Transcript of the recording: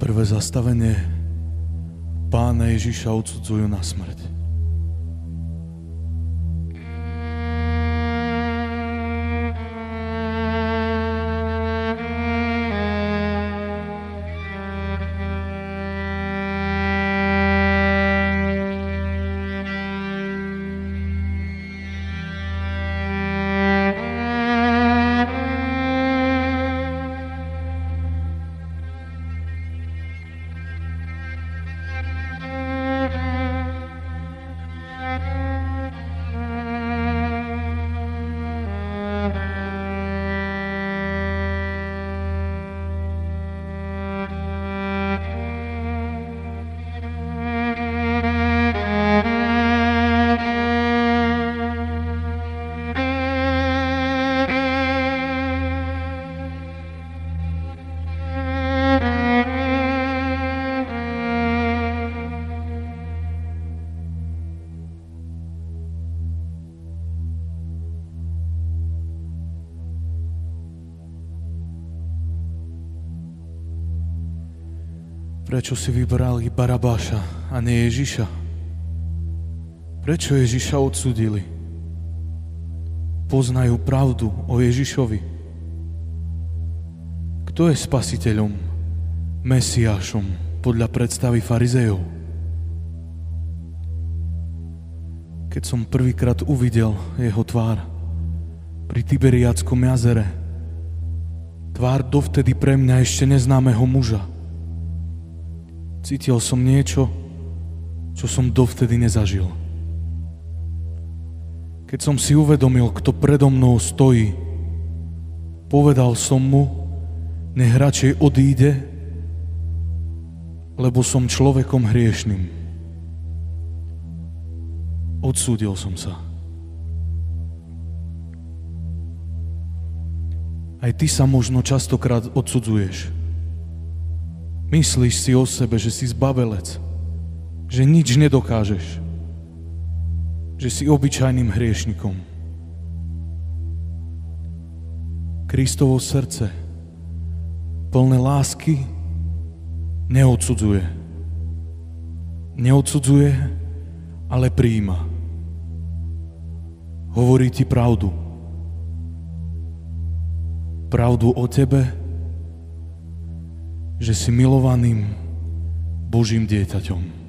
Prvé zastavenie Pána Ježiša odsudzujú na smrť. Prečo si vybrali Barabáša a nie Ježiša? Prečo Ježiša odsúdili? Poznajú pravdu o Ježišovi. Kto je spasiteľom, Mesiášom podľa predstavy farizejov? Keď som prvýkrát uvidel jeho tvár pri Tiberiádskom jazere, tvár dovtedy pre mňa ešte neznámeho muža, cítil som niečo, čo som dovtedy nezažil. Keď som si uvedomil, kto predo mnou stojí, povedal som mu, nech radšej odíde, lebo som človekom hriešným. Odsúdil som sa. Aj ty sa možno častokrát odsudzuješ. Myslíš si o sebe, že si zbabelec, že nič nedokážeš, že si obyčajným hriešnikom. Kristovo srdce, plné lásky, neodsudzuje. Neodsudzuje, ale prijíma. Hovorí ti pravdu. Pravdu o tebe, že si milovaným Božím dieťaťom.